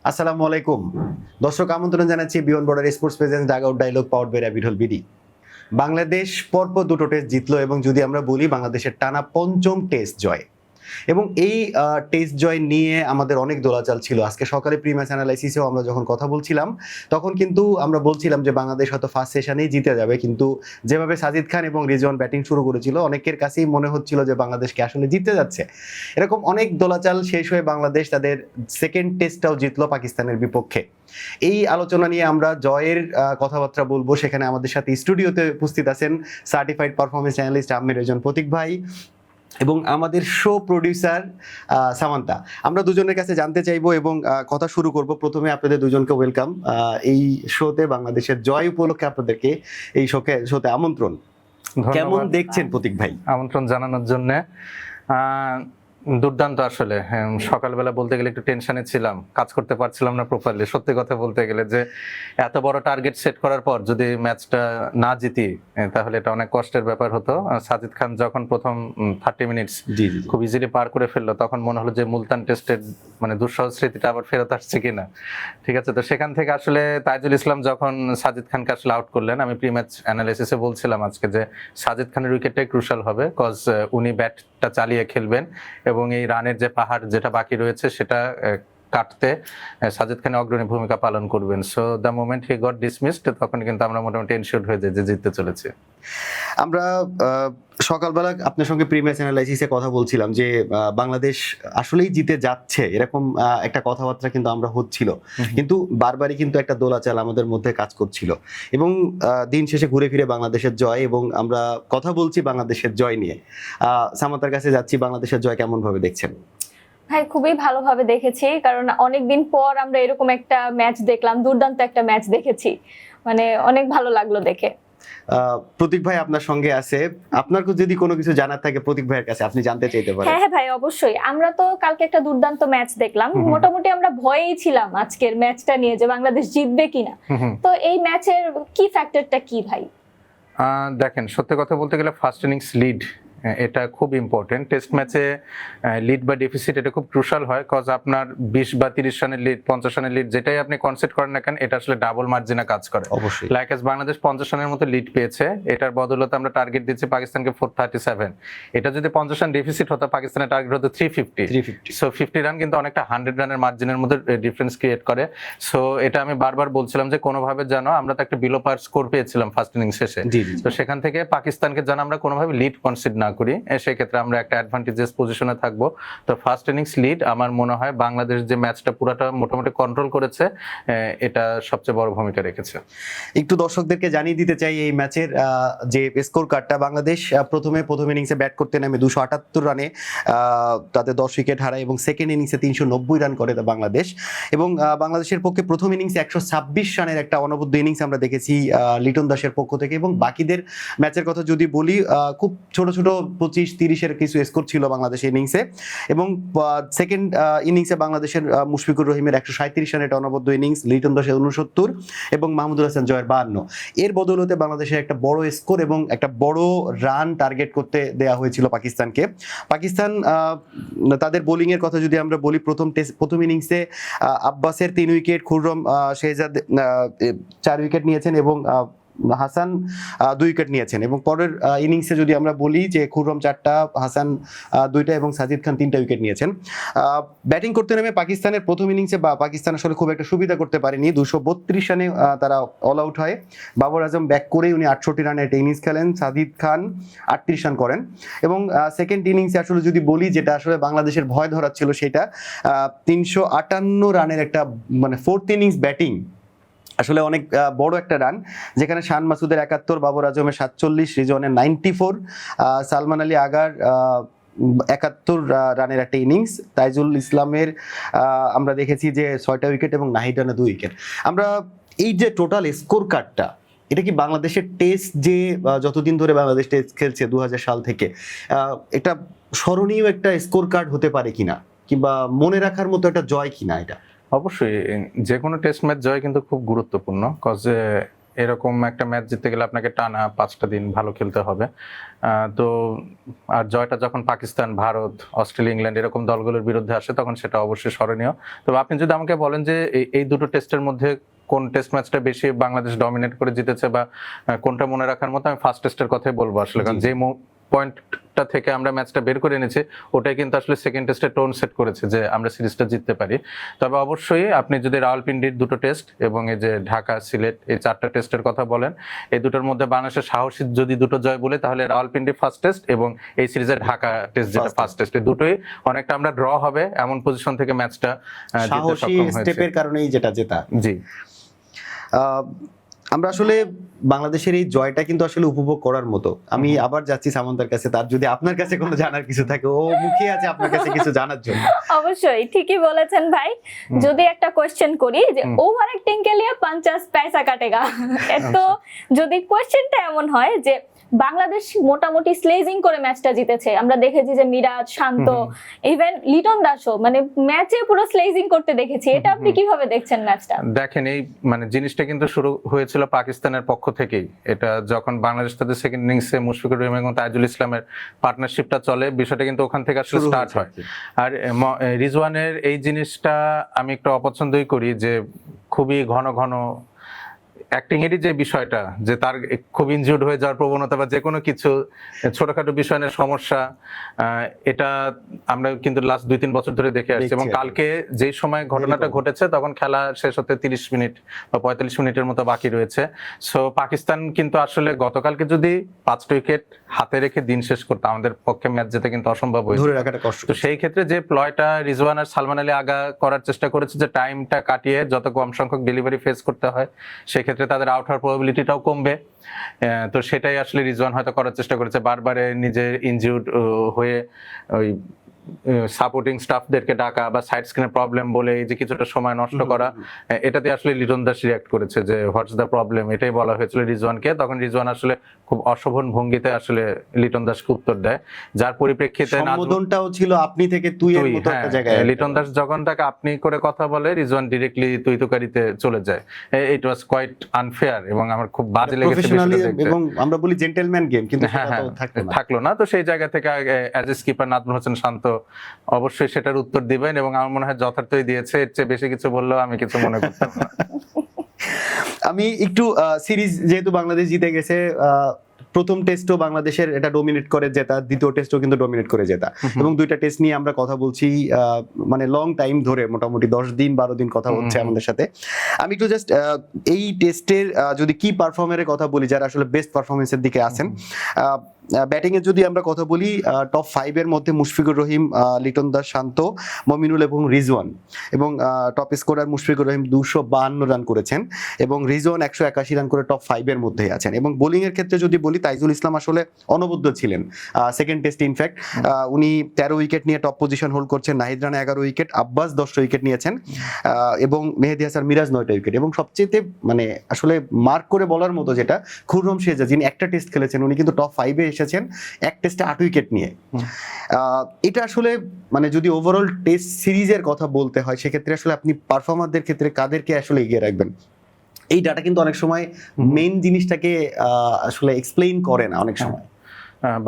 আসসালামু আলাইকুম দর্শক, আমন্ত্রণ জানাচ্ছি beyond border sports presence dugout dialogue powered by rapid BD. Bangladesh পরপর দুটো টেস্ট জিতলো এবং যদি আমরা বলি বাংলাদেশের টানা পঞ্চম টেস্ট জয় এবং এই টেস্ট জয় নিয়ে আমাদের অনেক দোলাচাল ছিল। আজকে সকালে প্রি ম্যাচ অ্যানালাইসিসেও আমরা যখন কথা বলছিলাম তখন কিন্তু আমরা বলছিলাম যে বাংলাদেশ হয়তো ফার্স্ট সেশনেই জিতে যাবে, কিন্তু যেভাবে সাজিদ খান এবং রিজওয়ান ব্যাটিং শুরু করেছিল অনেকের কাছেই মনে হচ্ছিল যে বাংলাদেশকে আসলে জিততে যাচ্ছে। এরকম অনেক দোলাচাল শেষ হয়ে বাংলাদেশ তাদের সেকেন্ড টেস্টটাও জিতলো পাকিস্তানের বিপক্ষে। এই আলোচনা নিয়ে আমরা জয়ের কথাবার্তা বলবো। সেখানে আমাদের সাথে স্টুডিওতে উপস্থিত আছেন certified performance analyst Ahmed Rezon Pratik ভাই এবং আমাদের শো প্রডিউসার সামান্তা। আমরা দুজনের কাছে জানতে চাইবো এবং কথা শুরু করব। প্রথমে আপনাদের দুজনকে ওয়েলকাম এই শোতে, বাংলাদেশের জয় উপলক্ষে আপনাদেরকে এই শোতে আমন্ত্রণ। কেমন দেখছেন প্রতীক ভাই? আমন্ত্রণ জানানোর জন্য দুর্দান্ত। আসলে সকালবেলা বলতে গেলে একটু টেনশনে ছিলাম, কাজ করতে পারছিলাম না প্রপারলি। সত্যি কথা বলতে গেলে যে এত বড় টার্গেট সেট করার পর যদি ম্যাচটা না জিতি তাহলে এটা অনেক কষ্টের ব্যাপার হতো। সাজিদ খান যখন প্রথম 30 মিনিটস খুব ইজিলি পার করে ফেললো তখন মনে হলো যে মুলতান টেস্টের মানে দুঃসহ স্মৃতিটা আবার ফেরত আসছে কিনা। ঠিক আছে, তো সেখান থেকে আসলে তাইজুল ইসলাম যখন সাজিদ খানকে আসলে আউট করলেন, আমি প্রি ম্যাচ অ্যানালাইসিসে বলছিলাম আজকে যে সাজিদ খানের উইকেটটাই ক্রুশাল হবে, কজ উনি ব্যাটটা চালিয়ে খেলবেন এবং এই রানের যে পাহাড় যেটা বাকি রয়েছে সেটা কাটতে সাজিদ খান অগ্রণী ভূমিকা পালন করবেন। So the moment he got dismissed তখন কিন্তু আমরা মোটামুটি এনশিওর হয়ে যাই যে জিততে চলেছে। আমরা সকালবেলা আপনার সঙ্গে প্রি ম্যাচ অ্যানালাইসিসে কথা বলছিলাম যে বাংলাদেশ আসলেই জিতে যাচ্ছে এরকম একটা কথাবার্তা কিন্তু আমরা হচ্ছিল, কিন্তু বারবারই কিন্তু একটা দোলাচাল আমাদের মধ্যে কাজ করছিল এবং দিন শেষে ঘুরে ফিরে বাংলাদেশের জয় এবং আমরা কথা বলছি বাংলাদেশের জয় নিয়ে। সামান্তার কাছে যাচ্ছি, বাংলাদেশের জয় কেমন ভাবে দেখছেন? ভাই খুবই ভালোভাবে দেখেছি, কারণ অনেকদিন পর আমরা এরকম একটা ম্যাচ দেখলাম, দুর্দান্ত একটা ম্যাচ দেখেছি, মানে অনেক ভালো লাগলো দেখে। প্রতীক ভাই আপনার সঙ্গে আছে, আপনার যদি কোনো কিছু জানার থাকে প্রতীক ভাইয়ের কাছে আপনি জানতে চাইতে পারেন। হ্যাঁ ভাই অবশ্যই, আমরা তো কালকে একটা দুর্দান্ত ম্যাচ দেখলাম, মোটামুটি আমরা ভয়েই ছিলাম আজকের ম্যাচটা নিয়ে যে বাংলাদেশ জিতবে কিনা। তো এই ম্যাচের কি ফ্যাক্টরটা কি ভাই? দেখেন, সত্যি কথা বলতে গেলে ফার্স্ট ইনিংস লিড এটা খুব ইম্পর্টেন্ট। টেস্ট ম্যাচে লিড বা ডেফিসিট এটা খুব ক্রুশাল হয়, কজ আপনার 20 বা 30 রানের লিড, 50 রানের লিড যেটাই আপনি কনসেপ্ট করেন না কেন এটা আসলে ডাবল মার্জিনে কাজ করে। অবশ্যই লাইক এস বাংলাদেশ 50 রানের মতো লিড পেয়েছে, এটার বদলতে আমরা টার্গেট দিচ্ছি পাকিস্তানকে 437। এটা যদি 50 রান ডেফিসিট হতো পাকিস্তানের টার্গেট হতো 350। সো 50 রান কিন্তু অনেকটা 100 রানের মার্জিনের মধ্যে ডিফারেন্স ক্রিয়েট করে। সো এটা আমি বারবার বলছিলাম যে কোনোভাবে যেন আমরা তো একটা বিলো পার স্কোর পেয়েছিলাম ফার্স্ট ইনিংস শেষে, তো সেখান থেকে পাকিস্তানকে যেন আমরা কোনোভাবে লিড কনসিড না করি, সেক্ষেত্রে আমরা একটা অ্যাডভান্টেজেস পজিশনে থাকবো। তো ফার্স্ট ইনিংস লিড আমার মনে হয় বাংলাদেশ যে ম্যাচটা পুরোটা মোটামুটি কন্ট্রোল করেছে এটা সবচেয়ে বড় ভূমিকা রেখেছে। একটু দর্শকদেরকে জানিয়ে দিতে চাই এই ম্যাচের যে স্কোর কার্ডটা। বাংলাদেশ প্রথম ইনিংসে ব্যাট করতে নামে 278 রানে তাদের 10 উইকেট হারায় এবং সেকেন্ড ইনিংসে 390 রান করে বাংলাদেশ এবং বাংলাদেশের পক্ষে প্রথম ইনিংসে 126 রানের একটা অনবদ্য ইনিংস আমরা দেখেছি লিটন দাসের পক্ষ থেকে। এবং বাকিদের ম্যাচের কথা যদি বলি, খুব ছোট ছোট 25-30-এর কিছু স্কোর ছিল বাংলাদেশের ইনিংসে এবং সেকেন্ড ইনিংসে বাংলাদেশের মুশফিকুর রহিমের 137 রানের একটা অনবদ্য ইনিংস, লিটন দাসের 69 এবং মাহমুদুল হাসান জয়ের 52। এর বদৌলতে বাংলাদেশের একটা বড় স্কোর এবং একটা বড় রান টার্গেট করতে দেয়া হয়েছিল পাকিস্তানকে। পাকিস্তান তাদের বোলিং এর কথা যদি আমরা বলি, প্রথম ইনিংসে আব্বাসের 3 উইকেট, খুররম শেহজাদ 4 উইকেট নিয়েছেন এবং হাসান 2 উইকেট নিয়েছেন এবং পরের ইনিংসে যদি আমরা বলি যে খুররম 4টা, হাসান 2টা এবং সাজিদ খান 3টা উইকেট নিয়েছেন। ব্যাটিং করতে নেমে পাকিস্তানের প্রথম ইনিংসে পাকিস্তান আসলে খুব একটা সুবিধা করতে পারেনি। 232 রানে তারা অল আউট হয়। বাবর আজম ব্যাক করেই উনি 68 রানের একটা ইনিংস খেলেন, সাজিদ খান 38 রান করেন এবং সেকেন্ড ইনিংসে আসলে যদি বলি যেটা আসলে বাংলাদেশের ভয় ধরাচ্ছিল সেটা 358 রানের একটা মানে ফোর্থ ইনিংস ব্যাটিং, আসলে অনেক বড় একটা রান, যেখানে শান মাসুদের 71, বাবর আজমের 47, রিজওয়ানের 94, সালমান আলী আগার 71 রানের একটা ইনিংস, তাইজুল ইসলামের আমরা দেখেছি যে 6টা উইকেট এবং নাহিদ রানা 2 উইকেট। আমরা এই যে টোটাল স্কোর কার্ডটা, এটা কি বাংলাদেশের টেস্ট যে যতদিন ধরে বাংলাদেশ টেস্ট খেলছে 2000 সাল থেকে, এটা স্মরণীয় একটা স্কোর কার্ড হতে পারে কিনা, কিংবা মনে রাখার মতো একটা জয় কিনা? এটা অবশ্যই যে কোনো টেস্ট ম্যাচ জয় কিন্তু খুব গুরুত্বপূর্ণ, কজ এরকম একটা ম্যাচ জিততে গেলে আপনাকে টানা 5টা দিন ভালো খেলতে হবে। তো আর জয়টা যখন পাকিস্তান, ভারত, অস্ট্রেলিয়া, ইংল্যান্ড এরকম দলগুলোর বিরুদ্ধে আসে তখন সেটা অবশ্যই স্মরণীয়। তবে আপনি যদি আমাকে বলেন যে এই দুটো টেস্টের মধ্যে কোন টেস্ট ম্যাচটা বেশি বাংলাদেশ ডমিনেট করে জিতেছে বা কোনটা মনে রাখার মতো, আমি ফার্স্ট টেস্টের কথাই বলবো আসলে, কারণ যে পয়েন্টটা থেকে আমরা ম্যাচটা বের করে এনেছি ওটাই কিন্তু আসলে সেকেন্ড টেস্টে টোন সেট করেছে যে আমরা সিরিজটা জিততে পারি। তবে অবশ্যই আপনি যদি রাওয়ালপিন্ডির দুটো টেস্ট এবং এই যে ঢাকা, সিলেট এই 4টা টেস্টের কথা বলেন, এই দুটোর মধ্যে বাংলাদেশের সাহসী যদি দুটো জয় বলে তাহলে রাওয়ালপিন্ডি ফার্স্ট টেস্ট এবং এই সিরিজের ঢাকা টেস্ট যেটা ফার্স্ট টেস্ট, এই দুটোই অনেকটা আমরা ড্র হবে এমন পজিশন থেকে ম্যাচটা জিততে সাহসী সক্ষম হয়েছে। স্টেপের কারণেই যেটা জেতা। জি, আমরা আসলে বাংলাদেশের এই জয়টা কিন্তু আসলে উপভোগ করার মতো। আমি আবার যাচ্ছি সামন্তার কাছে, তার যদি আপনার কাছে কোনো জানার কিছু থাকে, ও মুখিয়ে আছে আপনার কাছে কিছু জানার জন্য। অবশ্যই ঠিকই বলেছেন ভাই। যদি একটা কোশ্চেন করি যে ওভার অ্যাক্টিং কে লিয়ে 50 पैसा কাটেগা, তো যদি কোশ্চেনটা এমন হয় যে বাংলাদেশ মোটামুটি স্লেজিং করে ম্যাচটা জিতেছে, আমরা দেখেছি যে মিরাজ, শান্ত, ইভেন লিটন দাসও মানে ম্যাচে পুরো স্লেজিং করতে দেখেছি, এটা আপনি কিভাবে দেখছেন ম্যাচটা? দেখেন এই মানে জিনিসটা কিন্তু শুরু হয়েছিল পাকিস্তানের পক্ষ থেকেই। এটা যখন বাংলাদেশ তাদের সেকেন্ড ইনিংসে মুশফিকুর রহিম এবং তাইজুল ইসলামের পার্টনারশিপটা চলে, বিষয়টা কিন্তু ওখান থেকে আসলে স্টার্ট হয়। আর রিজওয়ানের এই জিনিসটা আমি একটু অপছন্দই করি যে খুবই ঘন ঘন অ্যাক্টিং এরই যে বিষয়টা, যে তার খুব ইনজিউর্ড হয়ে যাওয়ার প্রবণতা বা যে কোনো কিছু ছোটখাটো বিষয় নিয়ে সমস্যা, এটা আমরা কিন্তু লাস্ট 2-3 বছর ধরে দেখে আসছি। এবং কালকে যেই সময় ঘটনাটা ঘটেছে তখন খেলা শেষ হতে 30 মিনিট বা 45 মিনিটের মতো বাকি রয়েছে। সো পাকিস্তান কিন্তু আসলে গতকালকে যদি 5টা উইকেট হাতে রেখে দিন শেষ করতো, আমাদের পক্ষে ম্যাচ যেতে কিন্তু অসম্ভব হয়েছে। ধরে রাখাটা কষ্ট। তো সেই ক্ষেত্রে যে প্লয়টা রিজওয়ান আর সালমান আলী আগা করার চেষ্টা করেছে, যে টাইমটা কাটিয়ে যত কম সংখ্যক ডেলিভারি ফেস করতে হয় সেই ক্ষেত্রে তাদের আউট হওয়ার প্রবাবিলিটিটাও কমবে, তো সেটাই আসলে রিজওয়ান হয়তো করার চেষ্টা করেছে। বারবারে নিজের ইনজিউর্ড হয়ে ওই সাপোর্টিং স্টাফদেরকে ডাকা বা সাইড স্ক্রিনের প্রবলেম বলে এই যে কিছুটা সময় নষ্ট করা, এটাতে আসলে লিটন দাস রিয়াক্ট করেছে যে হোয়াটস দ্য প্রবলেম, এটাই বলা হয়েছিল রিজওয়ানকে। তখন রিজওয়ান আসলে খুব অশোভন ভঙ্গিতে আসলে লিটন দাসকে উত্তর দেয়, যার পরিপ্রেক্ষিতে সম্বোধনটাও ছিল আপনি থেকে তুই এর মতো একটা জায়গায়। লিটন দাস যখন তাকে আপনি করে কথা বলে, রিজওয়ান ডিরেক্টলি তুই তুকারিতে চলে যায়। ইট ওয়াজ কোয়াইট আনফেয়ার এবং আমার খুব বাজে লেগেছে প্রফেশনালি, এবং আমরা বলি জেন্টলম্যান গেম, কিন্তু হ্যাঁ হ্যাঁ থাকলো না। তো সেই জায়গা থেকে as a skipper Najmul Hossain Shanto অবশ্যই সেটার উত্তর দিবেন এবং আমার মনে হয় যথার্থই দিয়েছে। এর চেয়ে বেশি কিছু বললেও আমি কিছু মনে করতাম না। আমি একটু সিরিজ যেহেতু বাংলাদেশ জিতে গেছে, প্রথম টেস্টও বাংলাদেশের এটা ডমিনেট করে জেতা, দ্বিতীয় টেস্টও কিন্তু ডমিনেট করে জেতা, এবং দুইটা টেস্ট নিয়ে আমরা কথা বলছি মানে লং টাইম ধরে, মোটামুটি 10-12 দিন কথা হচ্ছে আমাদের সাথে। আমি একটু জাস্ট এই টেস্টের যদি কি পারফর্মারের কথা বলি, যারা আসলে বেস্ট পারফরমেন্সের দিকে আছেন, ব্যাটিং এর যদি আমরা কথা বলি, টপ 5 এর মধ্যে মুশফিকুর রহিম, লিটন দাস, শান্ত, মমিনুল এবং রিজওয়ান, এবং top scorer Mushfiqur Rahim 252 run করেছেন এবং রিজওয়ান 181 রান করে টপ 5 এর মধ্যেই আছেন। এবং বোলিং এর ক্ষেত্রে যদি বলি, তাইজুল ইসলাম আসলে অনবদ্য ছিলেন সেকেন্ড টেস্টে। ইনফ্যাক্ট উনি 13 উইকেট নিয়ে টপ পজিশন হোল্ড করছেন, নাহিদ রানা 11 উইকেট, আব্বাস 10টা উইকেট নিয়েছেন, এবং মেহেদী হাসান মিরাজ 9টা উইকেট। এবং সবচেয়ে মানে আসলে মার্ক করে বলার মতো যেটা, খুররম শেরজাদ যিনি একটা টেস্ট খেলেছেন, উনি কিন্তু টপ 5 এ এসেছেন এক টেস্টে 8 উইকেট নিয়ে। এটা আসলে মানে যদি ওভারঅল টেস্ট সিরিজের কথা বলতে হয়, সেক্ষেত্রে আসলে আপনি পারফর্মারদের ক্ষেত্রে কাদেরকে আসলে এগিয়ে রাখবেন? এই ডাটা কিন্তু অনেক সময় মেইন জিনিসটাকে আসলে এক্সপ্লেইন করে না অনেক সময়।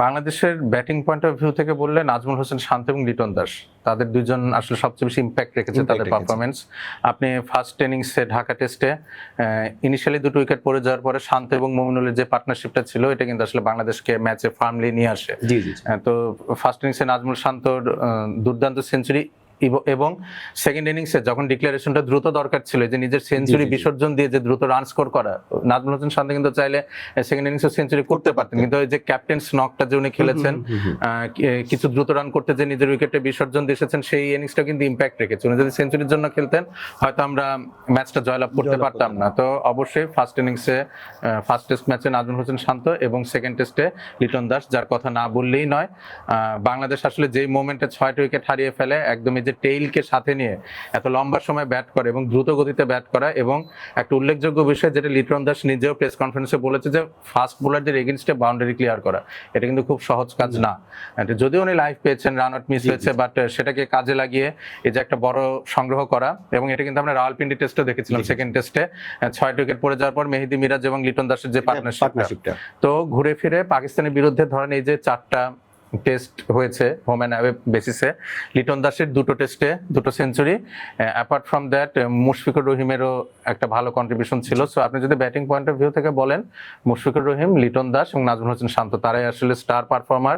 বাংলাদেশের ব্যাটিং পয়েন্ট অফ ভিউ থেকে বললে নাজমুল হোসেন শান্ত এবং লিটন দাস, তাদের দুজন আসলে সবচেয়ে বেশি ইম্প্যাক্ট রেখেছে তাদের পারফরমেন্স। আপনি ফার্স্ট ইনিংসে ঢাকা টেস্টে ইনিশিয়ালি 2 উইকেট পড়ে যাওয়ার পরে শান্ত এবং মমিনুলের যে পার্টনারশিপটা ছিল, এটা কিন্তু আসলে বাংলাদেশকে ম্যাচে ফার্মলি নিয়ে আসে। তো ফার্স্ট ইনিংসে নাজমুল শান্তর দুর্দান্ত সেঞ্চুরি, এবং সেকেন্ড ইনিংসে যখন ডিক্লারেশনটা দ্রুত দরকার ছিল, যে নিজের সেঞ্চুরি বিসর্জন দিয়ে যে দ্রুত রান স্কোর করা, নাজমুল হোসেন শান্ত কিন্তু চাইলে সেকেন্ড ইনিংসে সেঞ্চুরি করতে পারতেন, কিন্তু ওই যে ক্যাপ্টেন্স নকটা যে উনি খেলেছেন, কিছু দ্রুত রান করতে যে নিজের উইকেটে বিসর্জন দিয়েছেন, সেই ইনিংসটা কিন্তু ইম্প্যাক্ট রেখেছে। উনি যদি সেঞ্চুরির জন্য খেলতেন হয়তো আমরা ম্যাচটা জয়লাভ করতে পারতাম না। তো অবশ্যই ফার্স্ট ইনিংসে ফার্স্ট টেস্ট ম্যাচে নাজমুল হোসেন শান্ত এবং সেকেন্ড টেস্টে লিটন দাস, যার কথা না বললেই নয়। বাংলাদেশ আসলে যেই মোমেন্টে 6টা উইকেট হারিয়ে ফেলে, একদমই যে টেইলকে সাথে নিয়ে এত লম্বা সময় ব্যাট করে এবং দ্রুত গতিতে ব্যাট করা, এবং একটা উল্লেখযোগ্য বিষয় যেটা লিটন দাস নিজেও প্রেস কনফারেন্সে বলেছে যে ফাস্ট বোলারদের এগেইনস্টে বাউন্ডারি ক্লিয়ার করা এটা কিন্তু খুব সহজ কাজ না। যদিও উনি লাইফ পেয়েছেন, রান আউট মিস হয়েছে, বাট সেটাকে কাজে লাগিয়ে এই যে একটা বড় সংগ্রহ করা, এবং এটা কিন্তু আমরা রাওয়ালপিন্ডি টেস্টে দেখেছিলাম, সেকেন্ড টেস্টে 6 উইকেট পড়ে যাওয়ার পর মেহেদী মিরাজ এবং লিটন দাসের যে পার্টনারশিপটা, তো ঘুরে ফিরে পাকিস্তানের বিরুদ্ধে ধরেন এই যে 4টা টেস্ট হয়েছে হোম অ্যান্ড অ্যাওয়ে বেসিসে, লিটন দাসের 2টো টেস্টে 2টো century, apart from that Mushfiqur রহিমেরও একটা ভালো কন্ট্রিবিউশন ছিল। সো আপনি যদি ব্যাটিং পয়েন্ট অফ ভিউ থেকে বলেন, মুশফিকুর রহিম, লিটন দাস এবং নাজমুল হোসেন শান্ত তারাই আসলে স্টার পারফর্মার